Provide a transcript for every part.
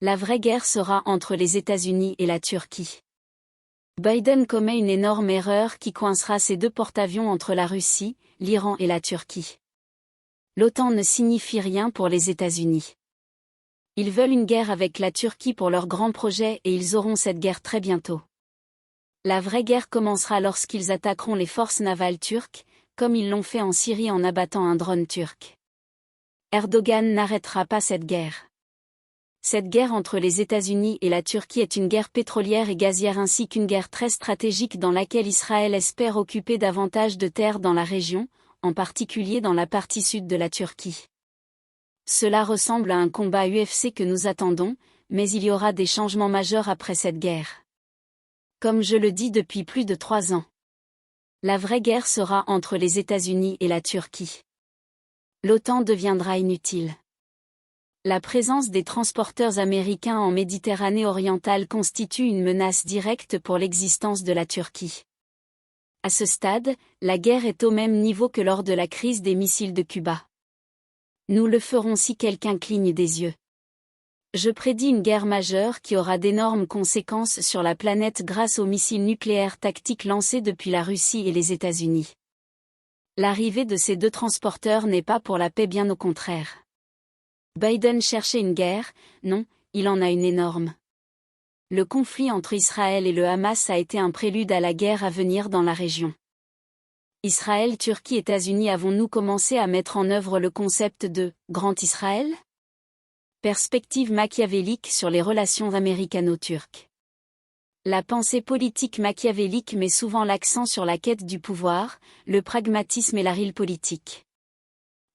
La vraie guerre sera entre les États-Unis et la Turquie. Biden commet une énorme erreur qui coincera ses deux porte-avions entre la Russie, l'Iran et la Turquie. L'OTAN ne signifie rien pour les États-Unis. Ils veulent une guerre avec la Turquie pour leur grand projet et ils auront cette guerre très bientôt. La vraie guerre commencera lorsqu'ils attaqueront les forces navales turques, comme ils l'ont fait en Syrie en abattant un drone turc. Erdogan n'arrêtera pas cette guerre. Cette guerre entre les États-Unis et la Turquie est une guerre pétrolière et gazière ainsi qu'une guerre très stratégique dans laquelle Israël espère occuper davantage de terres dans la région, en particulier dans la partie sud de la Turquie. Cela ressemble à un combat UFC que nous attendons, mais il y aura des changements majeurs après cette guerre. Comme je le dis depuis plus de 3 ans. La vraie guerre sera entre les États-Unis et la Turquie. L'OTAN deviendra inutile. La présence des transporteurs américains en Méditerranée orientale constitue une menace directe pour l'existence de la Turquie. À ce stade, la guerre est au même niveau que lors de la crise des missiles de Cuba. Nous le ferons si quelqu'un cligne des yeux. Je prédis une guerre majeure qui aura d'énormes conséquences sur la planète grâce aux missiles nucléaires tactiques lancés depuis la Russie et les États-Unis. L'arrivée de ces deux transporteurs n'est pas pour la paix, bien au contraire. Biden cherchait une guerre, non, il en a une énorme. Le conflit entre Israël et le Hamas a été un prélude à la guerre à venir dans la région. Israël, Turquie, États-Unis, avons-nous commencé à mettre en œuvre le concept de « Grand Israël » ? Perspective machiavélique sur les relations américano-turques. La pensée politique machiavélique met souvent l'accent sur la quête du pouvoir, le pragmatisme et la realpolitik.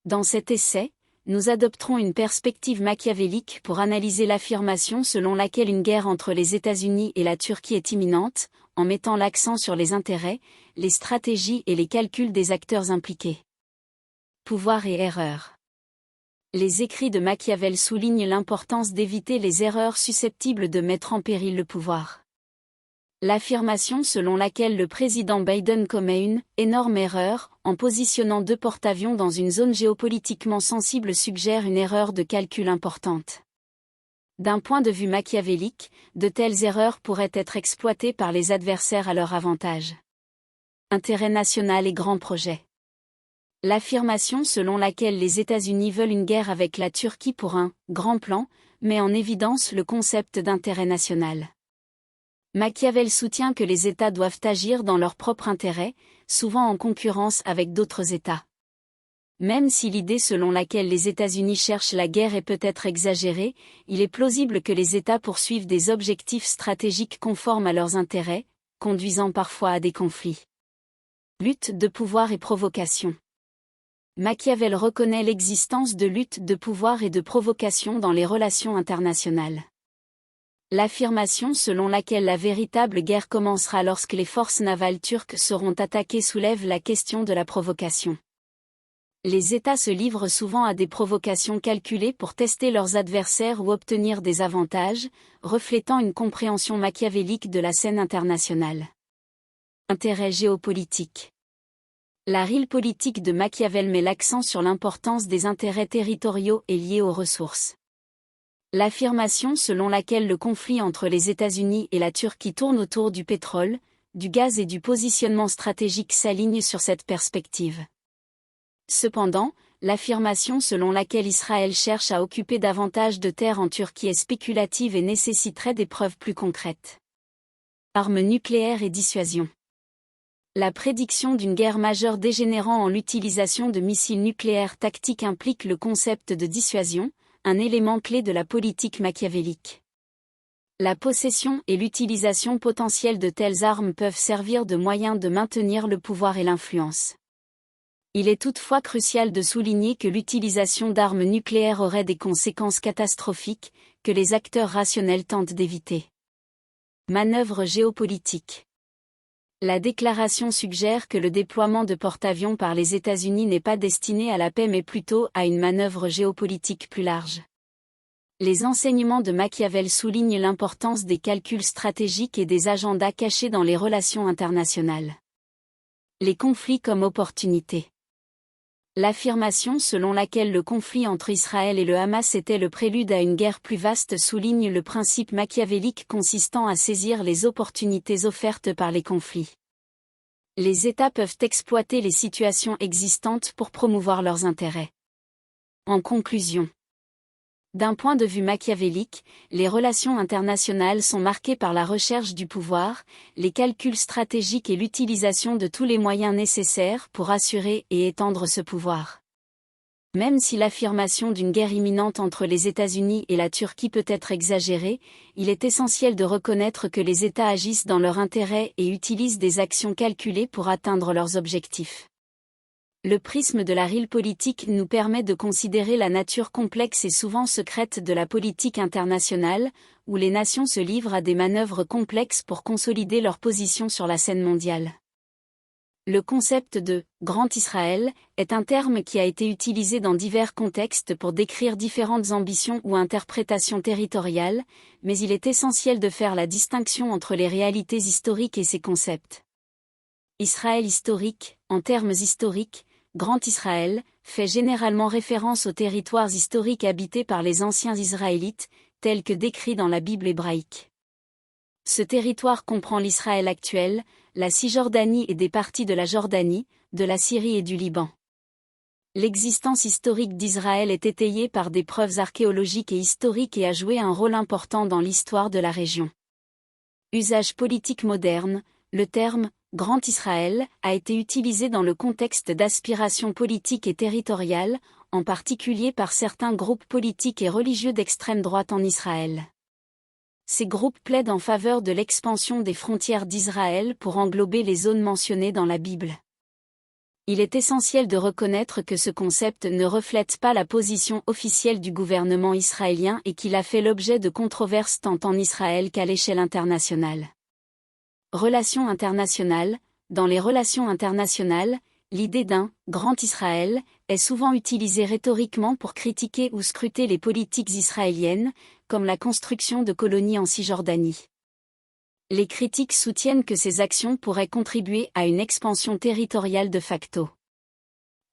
Dans cet essai, nous adopterons une perspective machiavélique pour analyser l'affirmation selon laquelle une guerre entre les États-Unis et la Turquie est imminente, en mettant l'accent sur les intérêts, les stratégies et les calculs des acteurs impliqués. Pouvoir et erreur. Les écrits de Machiavel soulignent l'importance d'éviter les erreurs susceptibles de mettre en péril le pouvoir. L'affirmation selon laquelle le président Biden commet une « énorme erreur » en positionnant deux porte-avions dans une zone géopolitiquement sensible suggère une erreur de calcul importante. D'un point de vue machiavélique, de telles erreurs pourraient être exploitées par les adversaires à leur avantage. Intérêt national et grand projet. L'affirmation selon laquelle les États-Unis veulent une guerre avec la Turquie pour un « grand plan » met en évidence le concept d'intérêt national. Machiavel soutient que les États doivent agir dans leur propre intérêt, souvent en concurrence avec d'autres États. Même si l'idée selon laquelle les États-Unis cherchent la guerre est peut-être exagérée, il est plausible que les États poursuivent des objectifs stratégiques conformes à leurs intérêts, conduisant parfois à des conflits. Lutte de pouvoir et provocation. Machiavel reconnaît l'existence de luttes de pouvoir et de provocation dans les relations internationales. L'affirmation selon laquelle la véritable guerre commencera lorsque les forces navales turques seront attaquées soulève la question de la provocation. Les États se livrent souvent à des provocations calculées pour tester leurs adversaires ou obtenir des avantages, reflétant une compréhension machiavélique de la scène internationale. Intérêt géopolitique. La realpolitik de Machiavel met l'accent sur l'importance des intérêts territoriaux et liés aux ressources. L'affirmation selon laquelle le conflit entre les États-Unis et la Turquie tourne autour du pétrole, du gaz et du positionnement stratégique s'aligne sur cette perspective. Cependant, l'affirmation selon laquelle Israël cherche à occuper davantage de terres en Turquie est spéculative et nécessiterait des preuves plus concrètes. Armes nucléaires et dissuasion. La prédiction d'une guerre majeure dégénérant en l'utilisation de missiles nucléaires tactiques implique le concept de dissuasion, un élément clé de la politique machiavélique. La possession et l'utilisation potentielle de telles armes peuvent servir de moyen de maintenir le pouvoir et l'influence. Il est toutefois crucial de souligner que l'utilisation d'armes nucléaires aurait des conséquences catastrophiques, que les acteurs rationnels tentent d'éviter. Manœuvre géopolitique. La déclaration suggère que le déploiement de porte-avions par les États-Unis n'est pas destiné à la paix mais plutôt à une manœuvre géopolitique plus large. Les enseignements de Machiavel soulignent l'importance des calculs stratégiques et des agendas cachés dans les relations internationales. Les conflits comme opportunités. L'affirmation selon laquelle le conflit entre Israël et le Hamas était le prélude à une guerre plus vaste souligne le principe machiavélique consistant à saisir les opportunités offertes par les conflits. Les États peuvent exploiter les situations existantes pour promouvoir leurs intérêts. En conclusion, d'un point de vue machiavélique, les relations internationales sont marquées par la recherche du pouvoir, les calculs stratégiques et l'utilisation de tous les moyens nécessaires pour assurer et étendre ce pouvoir. Même si l'affirmation d'une guerre imminente entre les États-Unis et la Turquie peut être exagérée, il est essentiel de reconnaître que les États agissent dans leur intérêt et utilisent des actions calculées pour atteindre leurs objectifs. Le prisme de la realpolitik nous permet de considérer la nature complexe et souvent secrète de la politique internationale, où les nations se livrent à des manœuvres complexes pour consolider leur position sur la scène mondiale. Le concept de « Grand Israël » est un terme qui a été utilisé dans divers contextes pour décrire différentes ambitions ou interprétations territoriales, mais il est essentiel de faire la distinction entre les réalités historiques et ces concepts. Israël historique, en termes historiques, Grand Israël, fait généralement référence aux territoires historiques habités par les anciens Israélites, tels que décrits dans la Bible hébraïque. Ce territoire comprend l'Israël actuel, la Cisjordanie et des parties de la Jordanie, de la Syrie et du Liban. L'existence historique d'Israël est étayée par des preuves archéologiques et historiques et a joué un rôle important dans l'histoire de la région. Usage politique moderne, le terme Grand Israël a été utilisé dans le contexte d'aspirations politiques et territoriales, en particulier par certains groupes politiques et religieux d'extrême droite en Israël. Ces groupes plaident en faveur de l'expansion des frontières d'Israël pour englober les zones mentionnées dans la Bible. Il est essentiel de reconnaître que ce concept ne reflète pas la position officielle du gouvernement israélien et qu'il a fait l'objet de controverses tant en Israël qu'à l'échelle internationale. Relations internationales. Dans les relations internationales, l'idée d'un « Grand Israël » est souvent utilisée rhétoriquement pour critiquer ou scruter les politiques israéliennes, comme la construction de colonies en Cisjordanie. Les critiques soutiennent que ces actions pourraient contribuer à une expansion territoriale de facto.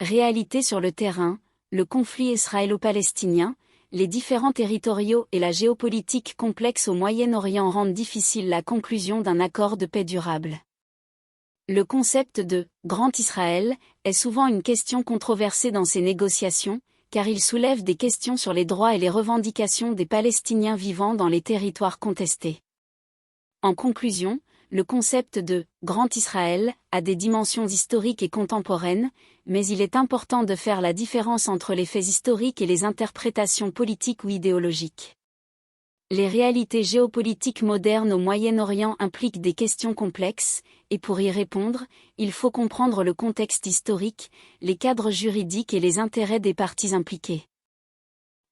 Réalité sur le terrain, le conflit israélo-palestinien, les différends territoriaux et la géopolitique complexe au Moyen-Orient rendent difficile la conclusion d'un accord de paix durable. Le concept de « Grand Israël » est souvent une question controversée dans ces négociations, car il soulève des questions sur les droits et les revendications des Palestiniens vivant dans les territoires contestés. En conclusion, le concept de « Grand Israël » a des dimensions historiques et contemporaines, mais il est important de faire la différence entre les faits historiques et les interprétations politiques ou idéologiques. Les réalités géopolitiques modernes au Moyen-Orient impliquent des questions complexes, et pour y répondre, il faut comprendre le contexte historique, les cadres juridiques et les intérêts des parties impliquées.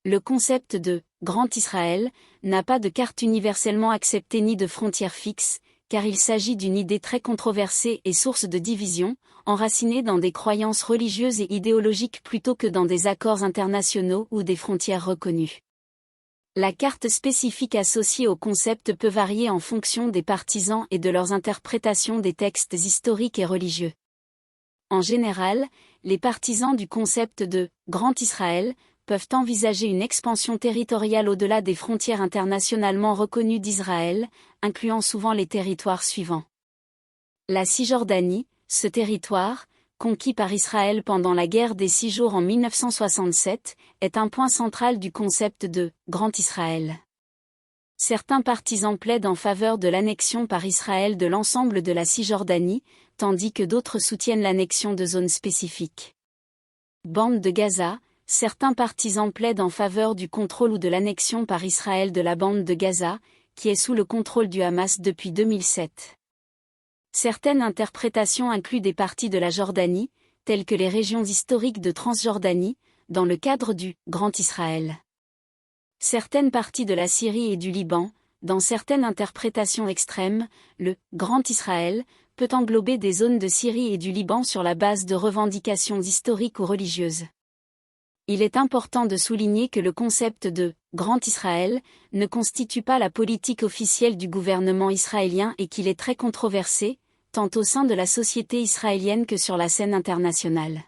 Le concept de « Grand Israël » n'a pas de carte universellement acceptée ni de frontières fixes, car il s'agit d'une idée très controversée et source de division, enracinée dans des croyances religieuses et idéologiques plutôt que dans des accords internationaux ou des frontières reconnues. La carte spécifique associée au concept peut varier en fonction des partisans et de leurs interprétations des textes historiques et religieux. En général, les partisans du concept de « Grand Israël » peuvent envisager une expansion territoriale au-delà des frontières internationalement reconnues d'Israël, incluant souvent les territoires suivants. La Cisjordanie, ce territoire, conquis par Israël pendant la guerre des 6 jours en 1967, est un point central du concept de « Grand Israël ». Certains partisans plaident en faveur de l'annexion par Israël de l'ensemble de la Cisjordanie, tandis que d'autres soutiennent l'annexion de zones spécifiques. Bande de Gaza. Certains partisans plaident en faveur du contrôle ou de l'annexion par Israël de la bande de Gaza, qui est sous le contrôle du Hamas depuis 2007. Certaines interprétations incluent des parties de la Jordanie, telles que les régions historiques de Transjordanie, dans le cadre du « Grand Israël ». Certaines parties de la Syrie et du Liban, dans certaines interprétations extrêmes, le « Grand Israël » peut englober des zones de Syrie et du Liban sur la base de revendications historiques ou religieuses. Il est important de souligner que le concept de « Grand Israël » ne constitue pas la politique officielle du gouvernement israélien et qu'il est très controversé, tant au sein de la société israélienne que sur la scène internationale.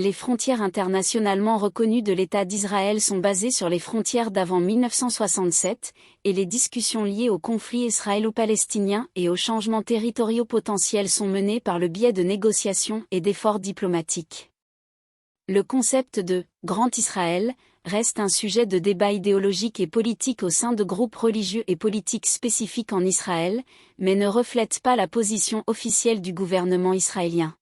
Les frontières internationalement reconnues de l'État d'Israël sont basées sur les frontières d'avant 1967, et les discussions liées au conflit israélo-palestinien et aux changements territoriaux potentiels sont menées par le biais de négociations et d'efforts diplomatiques. Le concept de « Grand Israël » reste un sujet de débat idéologique et politique au sein de groupes religieux et politiques spécifiques en Israël, mais ne reflète pas la position officielle du gouvernement israélien.